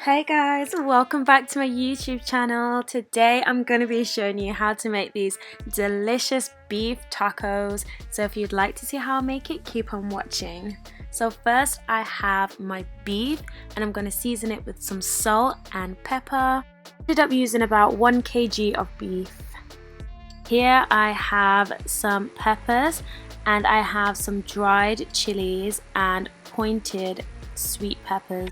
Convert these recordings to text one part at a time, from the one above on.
Hey guys, welcome back to my YouTube channel. Today I'm going to be showing you how to make these delicious beef tacos. So if you'd like to see how I make it, keep on watching. So first I have my beef and I'm going to season it with some salt and pepper. I ended up using about 1 kg of beef. Here I have some peppers and I have some dried chilies and pointed sweet peppers.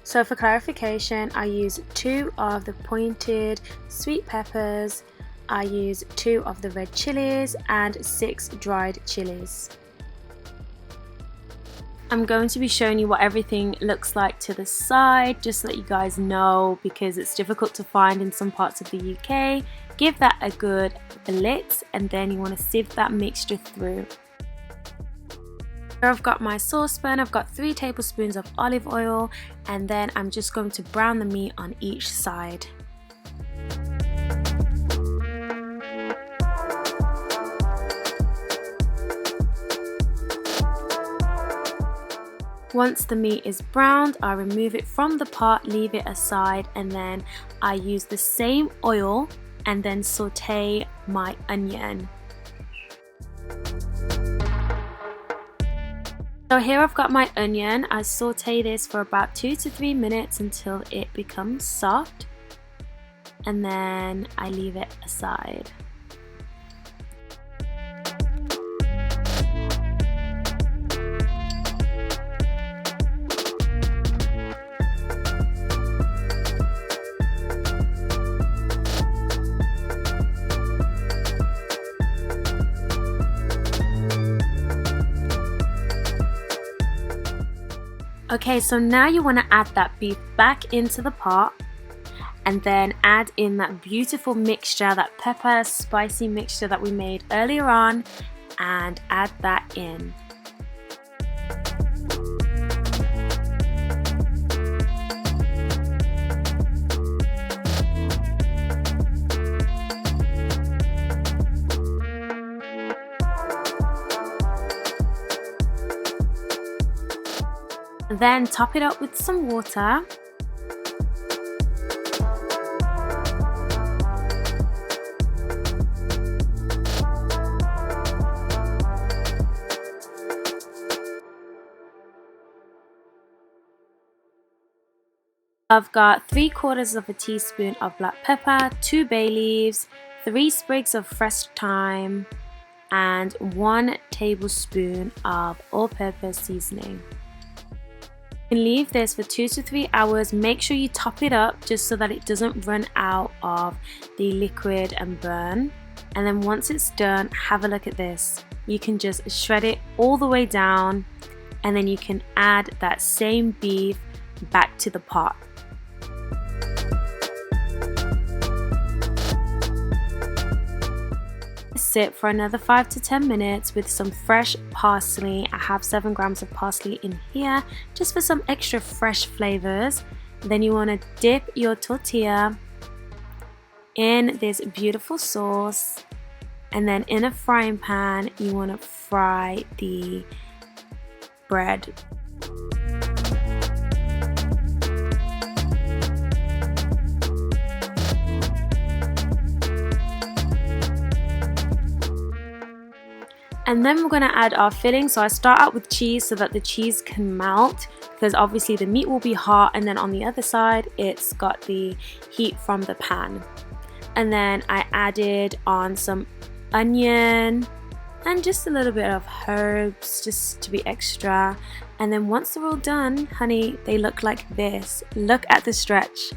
So for clarification, I use 2 of the pointed sweet peppers, I use 2 of the red chilies and 6 dried chilies. I'm going to be showing you what everything looks like to the side, just so that you guys know, because it's difficult to find in some parts of the UK. Give that a good blitz and then you want to sieve that mixture through. Here I've got my saucepan, I've got 3 tablespoons of olive oil, and then I'm just going to brown the meat on each side. Once the meat is browned, I remove it from the pot, leave it aside, and then I use the same oil and then saute my onion. So here I've got my onion. I saute this for about 2 to 3 minutes until it becomes soft, and then I leave it aside. Okay, so now you want to add that beef back into the pot and then add in that beautiful mixture, that pepper spicy mixture that we made earlier on, and add that in. Then top it up with some water. I've got 3/4 of a teaspoon of black pepper, 2 bay leaves, 3 sprigs of fresh thyme, and 1 tablespoon of all-purpose seasoning. You can leave this for 2 to 3 hours. Make sure you top it up just so that it doesn't run out of the liquid and burn. And then once it's done, have a look at this. You can just shred it all the way down, and then you can add that same beef back to the pot. Sit for another 5 to 10 minutes with some fresh parsley. I have 7 grams of parsley in here just for some extra fresh flavors. Then you want to dip your tortilla in this beautiful sauce, and then in a frying pan you want to fry the bread. And then we're going to add our filling. So I start out with cheese so that the cheese can melt, because obviously the meat will be hot, and then on the other side it's got the heat from the pan. And then I added on some onion and just a little bit of herbs just to be extra. And then once they're all done, honey, they look like this. Look at the stretch.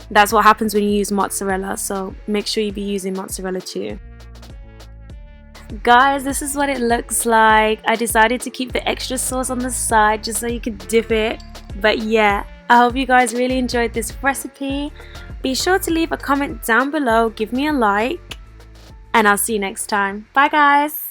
That's what happens when you use mozzarella, so make sure you be using mozzarella too. Guys, this is what it looks like. I decided to keep the extra sauce on the side just so you could dip it. But yeah, I hope you guys really enjoyed this recipe. Be sure to leave a comment down below, give me a like, and I'll see you next time. Bye guys!